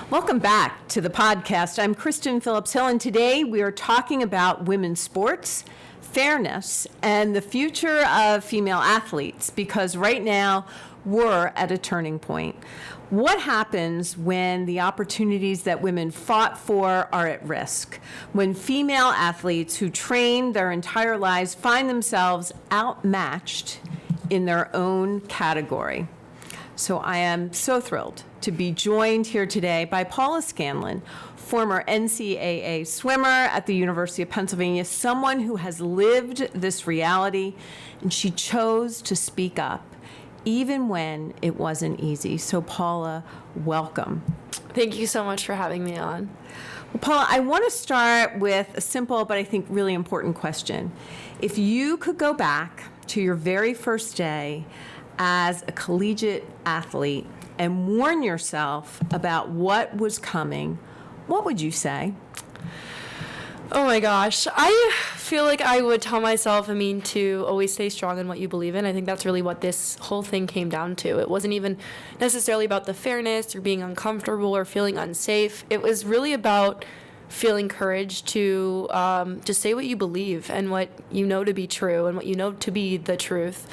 Welcome back to the podcast. I'm Kristin Phillips-Hill, and today we are talking about women's sports, fairness, and the future of female athletes, because right now we're at a turning point. What happens when the opportunities that women fought for are at risk? When female athletes who train their entire lives find themselves outmatched in their own category? So I am so thrilled to be joined here today by Paula Scanlan, former NCAA swimmer at the University of Pennsylvania, someone who has lived this reality, and she chose to speak up even when it wasn't easy. So Paula, welcome. Thank you so much for having me on. Well, Paula, I want to start with a simple but I think really important question. If you could go back to your very first day as a collegiate athlete and warn yourself about what was coming, what would you say? Oh my gosh. I feel like I would tell myself, to always stay strong in what you believe in. I think that's really what this whole thing came down to. It wasn't even necessarily about the fairness or being uncomfortable or feeling unsafe. It was really about feeling courage to just say what you believe and what you know to be true and what you know to be the truth.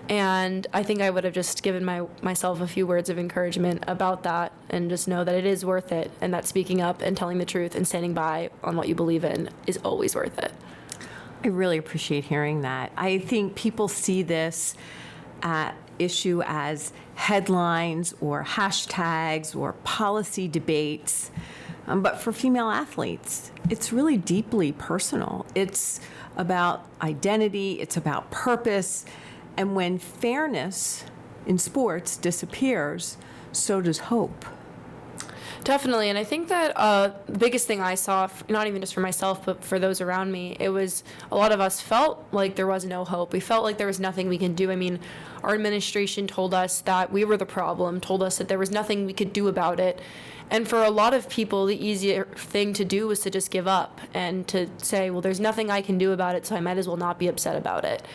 And I think I would have just given myself a few words of encouragement about that and just know that it is worth it and that speaking up and telling the truth and standing by on what you believe in is always worth it. I really appreciate hearing that. I think people see this issue as headlines or hashtags or policy debates. But for female athletes, it's really deeply personal. It's about identity, it's about purpose. And when fairness in sports disappears, so does hope. Definitely, and I think that the biggest thing I saw, not even just for myself, but for those around me, it was a lot of us felt like there was no hope. We felt like there was nothing we can do. Our administration told us that we were the problem, told us that there was nothing we could do about it. And for a lot of people, the easier thing to do was to just give up and to say, well, there's nothing I can do about it, so I might as well not be upset about it.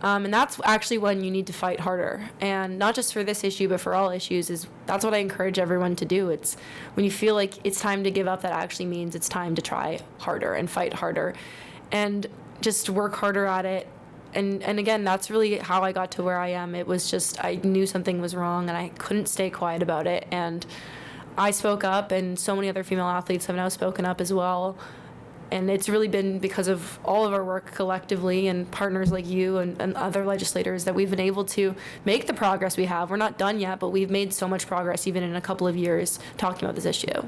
And that's actually when you need to fight harder. And not just for this issue, but for all issues, that's what I encourage everyone to do. It's when you feel like it's time to give up, that actually means it's time to try harder and fight harder and just work harder at it. And again, that's really how I got to where I am. It was just, I knew something was wrong and I couldn't stay quiet about it. And I spoke up, and so many other female athletes have now spoken up as well. And it's really been because of all of our work collectively and partners like you and other legislators that we've been able to make the progress we have. We're not done yet, but we've made so much progress even in a couple of years talking about this issue.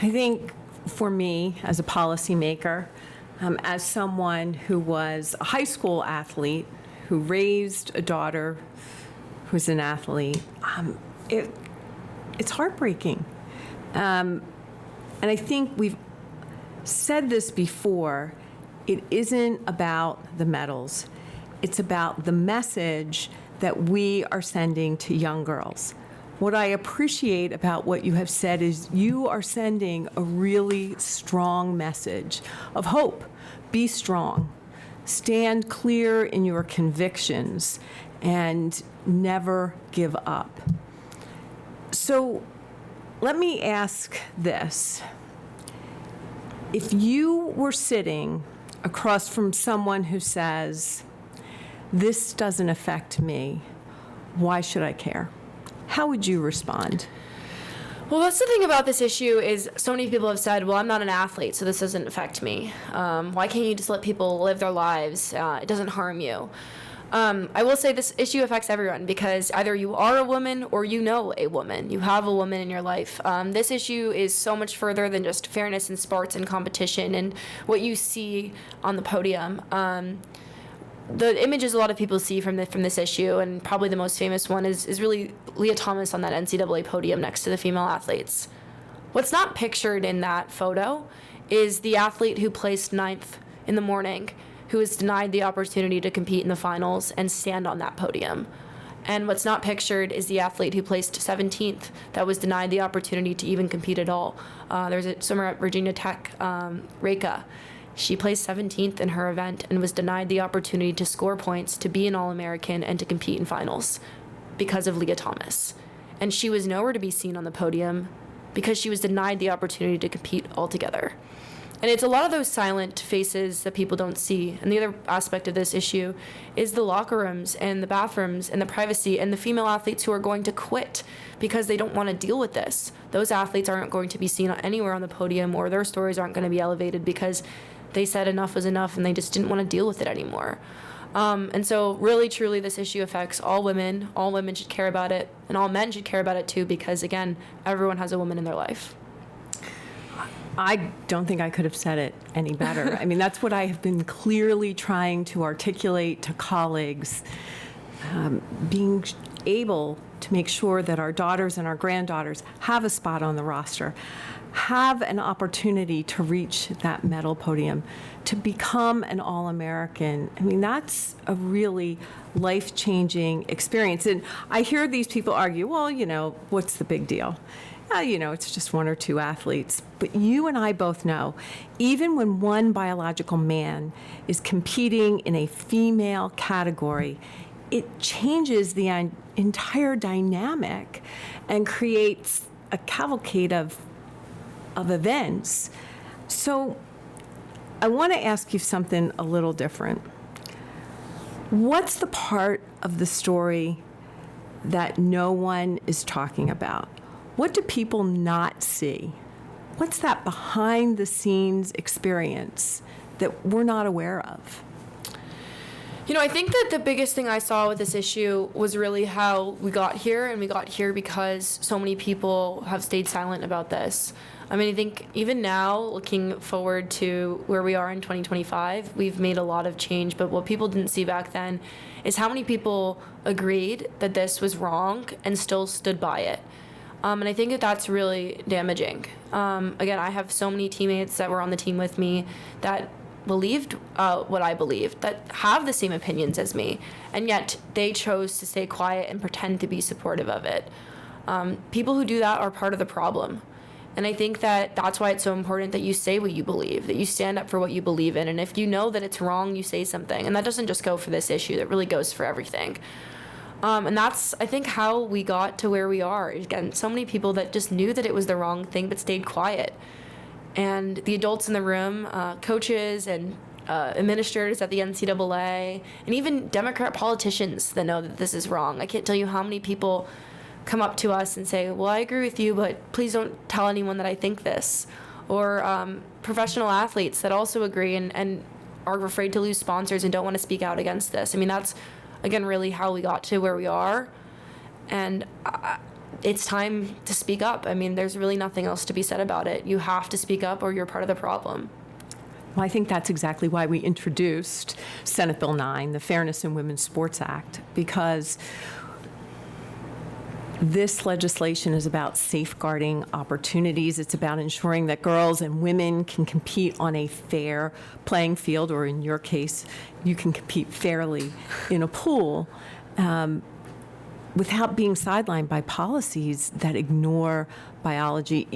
I think for me as a policymaker, as someone who was a high school athlete, who raised a daughter who's an athlete, it's heartbreaking. And I think we've said this before, it isn't about the medals. It's about the message that we are sending to young girls. What I appreciate about what you have said is you are sending a really strong message of hope. Be strong. Stand clear in your convictions and never give up. So let me ask this. If you were sitting across from someone who says, this doesn't affect me, why should I care? How would you respond? Well, that's the thing about this issue is so many people have said, well, I'm not an athlete, so this doesn't affect me. Why can't you just let people live their lives? It doesn't harm you. I will say this issue affects everyone because either you are a woman or you know a woman. You have a woman in your life. This issue is so much further than just fairness in sports and competition and what you see on the podium. The images a lot of people see from this issue, and probably the most famous one is really Leah Thomas on that NCAA podium next to the female athletes. What's not pictured in that photo is the athlete who placed 9th in the morning, who was denied the opportunity to compete in the finals and stand on that podium. And what's not pictured is the athlete who placed 17th that was denied the opportunity to even compete at all. There's a swimmer at Virginia Tech, Reka. She placed 17th in her event and was denied the opportunity to score points, to be an All-American, and to compete in finals because of Leah Thomas. And she was nowhere to be seen on the podium because she was denied the opportunity to compete altogether. And it's a lot of those silent faces that people don't see. And the other aspect of this issue is the locker rooms and the bathrooms and the privacy and the female athletes who are going to quit because they don't want to deal with this. Those athletes aren't going to be seen anywhere on the podium, or their stories aren't going to be elevated because they said enough was enough and they just didn't want to deal with it anymore. And so really, truly, this issue affects all women. All women should care about it, and all men should care about it too, because again, everyone has a woman in their life. I don't think I could have said it any better. I mean, that's what I have been clearly trying to articulate to colleagues, being able to make sure that our daughters and our granddaughters have a spot on the roster, have an opportunity to reach that medal podium, to become an All-American. I mean, that's a really life-changing experience. And I hear these people argue, well, what's the big deal? It's just one or two athletes. But you and I both know, even when one biological man is competing in a female category, it changes the entire dynamic and creates a cavalcade of events. So I want to ask you something a little different. What's the part of the story that no one is talking about? What do people not see? What's that behind the scenes experience that we're not aware of? I think that the biggest thing I saw with this issue was really how we got here, and we got here because so many people have stayed silent about this. I mean, I think even now, looking forward to where we are in 2025, we've made a lot of change, but what people didn't see back then is how many people agreed that this was wrong and still stood by it. And I think that that's really damaging. Again, I have so many teammates that were on the team with me that believed what I believed, that have the same opinions as me, and yet they chose to stay quiet and pretend to be supportive of it. People who do that are part of the problem. And I think that that's why it's so important that you say what you believe, that you stand up for what you believe in. And if you know that it's wrong, you say something. And that doesn't just go for this issue, that really goes for everything. And that's, I think, how we got to where we are. Again, so many people that just knew that it was the wrong thing but stayed quiet. And the adults in the room, coaches and administrators at the NCAA, and even Democrat politicians that know that this is wrong. I can't tell you how many people come up to us and say, well, I agree with you, but please don't tell anyone that I think this. Or professional athletes that also agree and are afraid to lose sponsors and don't want to speak out against this. I mean, that's, again, really how we got to where we are. And it's time to speak up. I mean, there's really nothing else to be said about it. You have to speak up or you're part of the problem. Well, I think that's exactly why we introduced Senate Bill 9, the Fairness in Women's Sports Act, because this legislation is about safeguarding opportunities. It's about ensuring that girls and women can compete on a fair playing field, or in your case, you can compete fairly in a pool without being sidelined by policies that ignore biology.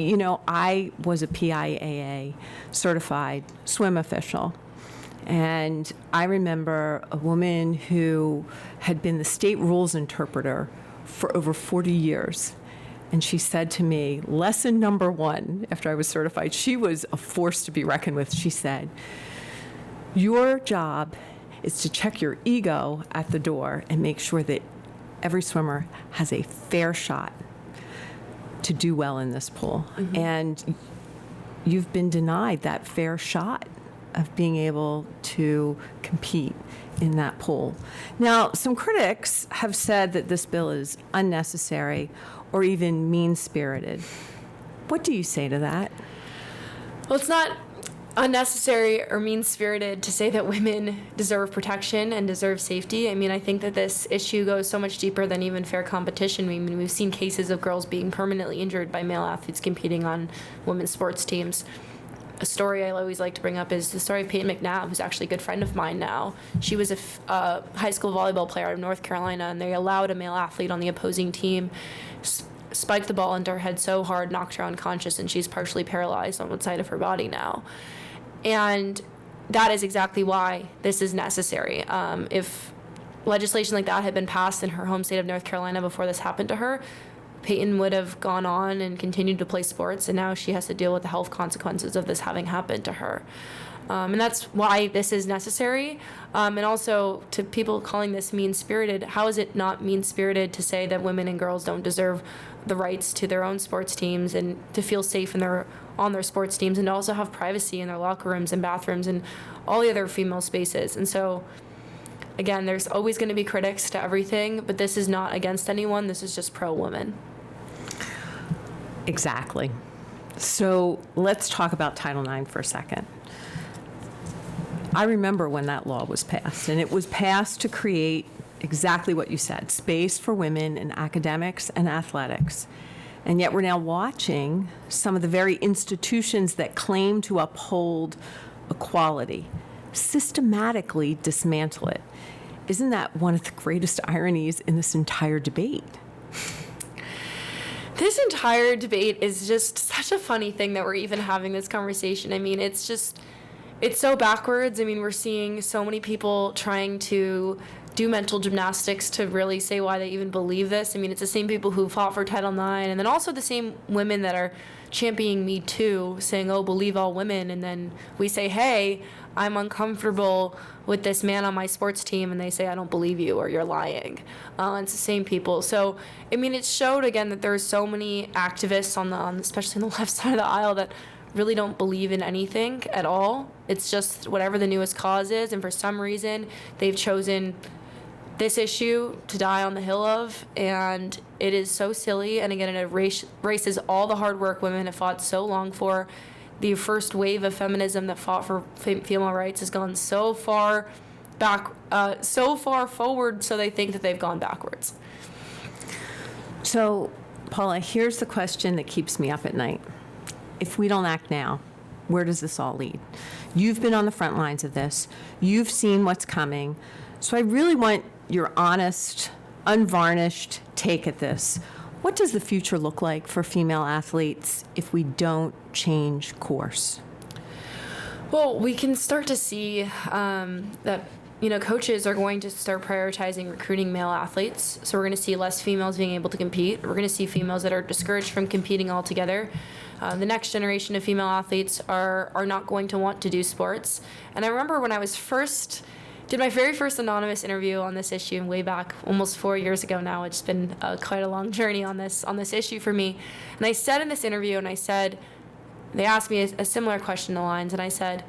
I was a PIAA certified swim official. And I remember a woman who had been the state rules interpreter for over 40 years. And she said to me, lesson number one, after I was certified, she was a force to be reckoned with. She said, your job is to check your ego at the door and make sure that every swimmer has a fair shot to do well in this pool. Mm-hmm. And you've been denied that fair shot of being able to compete in that pool. Now, some critics have said that this bill is unnecessary or even mean-spirited. What do you say to that? Well, it's not unnecessary or mean-spirited to say that women deserve protection and deserve safety. I mean, I think that this issue goes so much deeper than even fair competition. I mean, we've seen cases of girls being permanently injured by male athletes competing on women's sports teams. A story I always like to bring up is the story of Peyton McNabb, who's actually a good friend of mine now. She was a high school volleyball player out of North Carolina, and they allowed a male athlete on the opposing team spike the ball into her head so hard, knocked her unconscious, and she's partially paralyzed on one side of her body now. And that is exactly why this is necessary. If legislation like that had been passed in her home state of North Carolina before this happened to her, Peyton would have gone on and continued to play sports, and now she has to deal with the health consequences of this having happened to her. And that's why this is necessary. And also, to people calling this mean-spirited, how is it not mean-spirited to say that women and girls don't deserve the rights to their own sports teams and to feel safe on their sports teams, and to also have privacy in their locker rooms and bathrooms and all the other female spaces? And so, again, there's always going to be critics to everything, but this is not against anyone. This is just pro-women. Exactly. So let's talk about Title IX for a second. I remember when that law was passed, and it was passed to create exactly what you said, space for women in academics and athletics. And yet we're now watching some of the very institutions that claim to uphold equality systematically dismantle it. Isn't that one of the greatest ironies in this entire debate? This entire debate is just such a funny thing that we're even having this conversation. I mean, it's so backwards. I mean, we're seeing so many people trying to do mental gymnastics to really say why they even believe this. I mean, it's the same people who fought for Title IX, and then also the same women that are championing Me Too, saying, oh, believe all women. And then we say, hey, I'm uncomfortable with this man on my sports team, and they say, I don't believe you, or you're lying. It's the same people. So, I mean, it showed, again, that there's so many activists especially on the left side of the aisle, that really don't believe in anything at all. It's just whatever the newest cause is, and for some reason, they've chosen this issue to die on the hill of, and it is so silly. And again, it erases all the hard work women have fought so long for. The first wave of feminism that fought for female rights has gone so far back, so far forward, so they think that they've gone backwards. So, Paula, here's the question that keeps me up at night. If we don't act now, where does this all lead? You've been on the front lines of this. You've seen what's coming. So I really want your honest, unvarnished take at this. What does the future look like for female athletes if we don't change course? Well, we can start to see that coaches are going to start prioritizing recruiting male athletes. So we're going to see less females being able to compete. We're going to see females that are discouraged from competing altogether. The next generation of female athletes are not going to want to do sports. And I remember when I did my very first anonymous interview on this issue way back almost 4 years ago now. It's been quite a long journey on this issue for me. And I said in this interview, they asked me a similar question in the lines, and I said,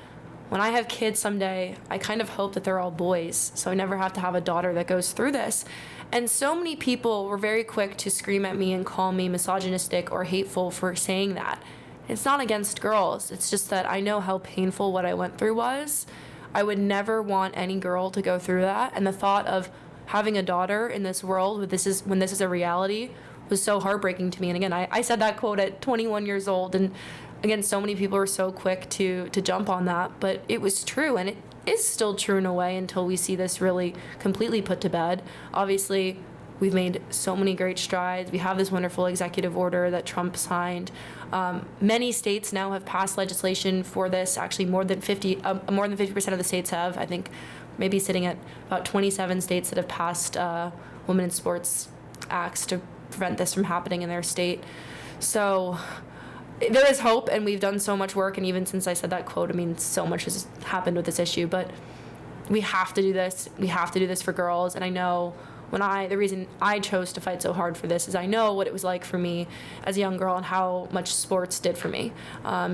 when I have kids someday, I kind of hope that they're all boys, so I never have to have a daughter that goes through this. And so many people were very quick to scream at me and call me misogynistic or hateful for saying that. It's not against girls. It's just that I know how painful what I went through was. I would never want any girl to go through that. And the thought of having a daughter in this world when this is a reality was so heartbreaking to me. And again, I said that quote at 21 years old. And again, so many people were so quick to jump on that. But it was true. And it is still true in a way until we see this really completely put to bed. Obviously, we've made so many great strides. We have this wonderful executive order that Trump signed. Many states now have passed legislation for this. Actually, more than 50% of the states have. I think maybe sitting at about 27 states that have passed women in sports acts to prevent this from happening in their state. So there is hope, and we've done so much work. And even since I said that quote, I mean, so much has happened with this issue. But we have to do this. We have to do this for girls. And I know the reason I chose to fight so hard for this is I know what it was like for me as a young girl and how much sports did for me.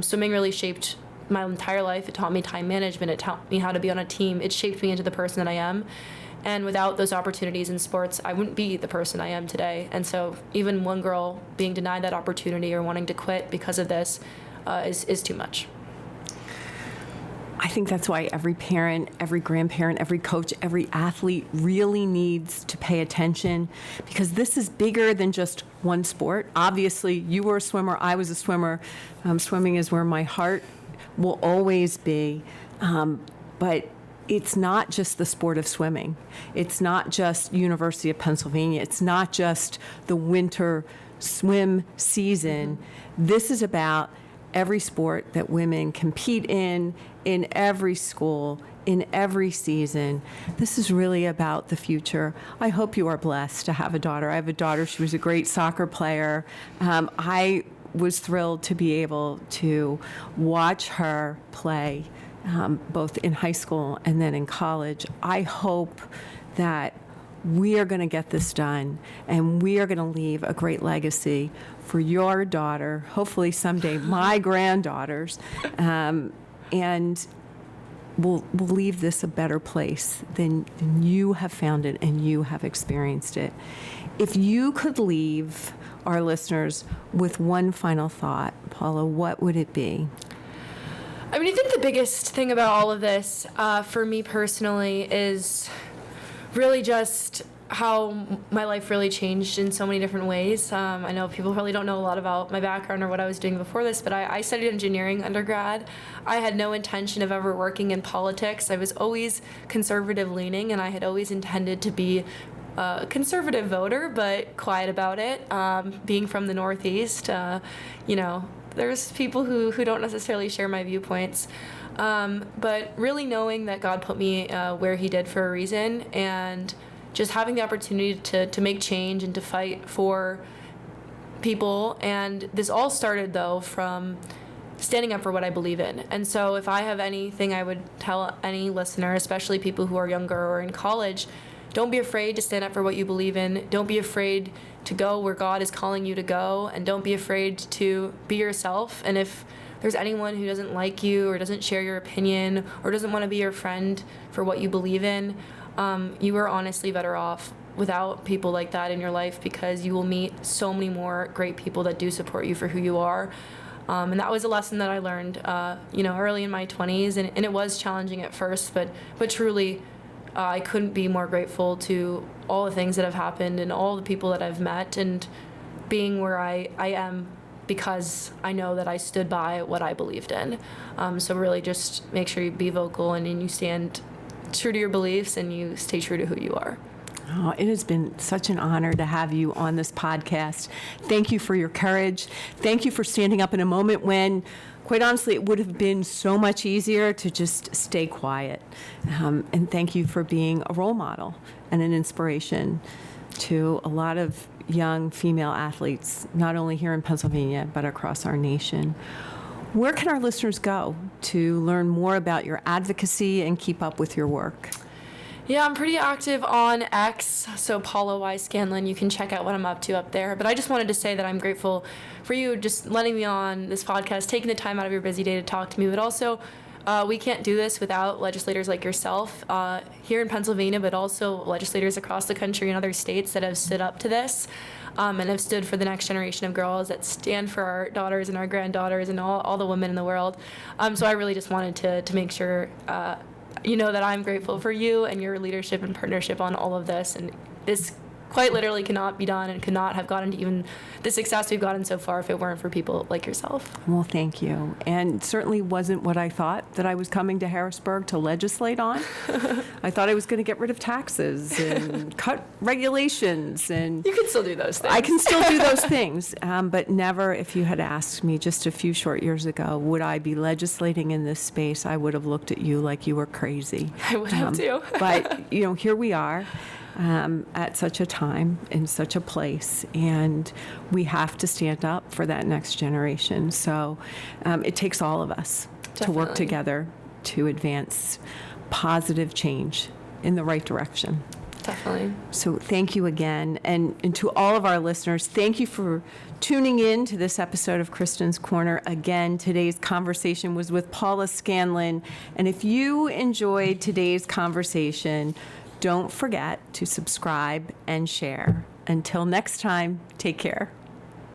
Swimming really shaped my entire life. It taught me time management. It taught me how to be on a team. It shaped me into the person that I am. And without those opportunities in sports, I wouldn't be the person I am today. And so even one girl being denied that opportunity or wanting to quit because of this is too much. I think that's why every parent, every grandparent, every coach, every athlete really needs to pay attention, because this is bigger than just one sport. Obviously, you were a swimmer, I was a swimmer. Swimming is where my heart will always be. But it's not just the sport of swimming. It's not just University of Pennsylvania. It's not just the winter swim season. This is about every sport that women compete in every school, in every season. This is really about the future. I hope you are blessed to have a daughter. I have a daughter. She was a great soccer player. I was thrilled to be able to watch her play, both in high school and then in college. I hope that we are going to get this done, and we are going to leave a great legacy for your daughter, hopefully someday my granddaughters, and we'll leave this a better place than you have found it and you have experienced it. If you could leave our listeners with one final thought, Paula, what would it be? I mean, I think the biggest thing about all of this, for me personally, is really just how my life really changed in so many different ways. I know people probably don't know a lot about my background or what I was doing before this, but I studied engineering undergrad. I had no intention of ever working in politics. I was always conservative leaning, and I had always intended to be a conservative voter, but quiet about it. Being from the Northeast, there's people who don't necessarily share my viewpoints. But really knowing that God put me where he did for a reason, and just having the opportunity to make change and to fight for people. And this all started, though, from standing up for what I believe in. And so if I have anything I would tell any listener, especially people who are younger or in college, don't be afraid to stand up for what you believe in. Don't be afraid to go where God is calling you to go, and don't be afraid to be yourself. And if there's anyone who doesn't like you or doesn't share your opinion or doesn't want to be your friend for what you believe in, you are honestly better off without people like that in your life, because you will meet so many more great people that do support you for who you are. And that was a lesson that I learned, early in my 20s, and it was challenging at first, but truly, I couldn't be more grateful to all the things that have happened and all the people that I've met, and being where I am because I know that I stood by what I believed in. So really just make sure you be vocal and you stand true to your beliefs and you stay true to who you are. Oh, it has been such an honor to have you on this podcast. Thank you for your courage. Thank you for standing up in a moment when, quite honestly, it would have been so much easier to just stay quiet. And thank you for being a role model and an inspiration to a lot of young female athletes, not only here in Pennsylvania, but across our nation. Where can our listeners go to learn more about your advocacy and keep up with your work? Yeah, I'm pretty active on X, so Paula Scanlan. You can check out what I'm up to up there. But I just wanted to say that I'm grateful for you just letting me on this podcast, taking the time out of your busy day to talk to me. But also, we can't do this without legislators like yourself here in Pennsylvania, but also legislators across the country and other states that have stood up to this and have stood for the next generation of girls, that stand for our daughters and our granddaughters and all the women in the world. So I really just wanted to make sure that I'm grateful for you and your leadership and partnership on all of this. And this quite literally cannot be done and could not have gotten to even the success we've gotten so far if it weren't for people like yourself. Well, thank you. And certainly wasn't what I thought that I was coming to Harrisburg to legislate on. I thought I was going to get rid of taxes and cut regulations. And you can still do those things. I can still do those things. But never, if you had asked me just a few short years ago, would I be legislating in this space, I would have looked at you like you were crazy. I would have too. But, here we are. At such a time, in such a place, and we have to stand up for that next generation. So it takes all of us to work together to advance positive change in the right direction. Definitely. So thank you again. And to all of our listeners, thank you for tuning in to this episode of Kristin's Corner. Again, today's conversation was with Paula Scanlan. And if you enjoyed today's conversation, don't forget to subscribe and share. Until next time, take care.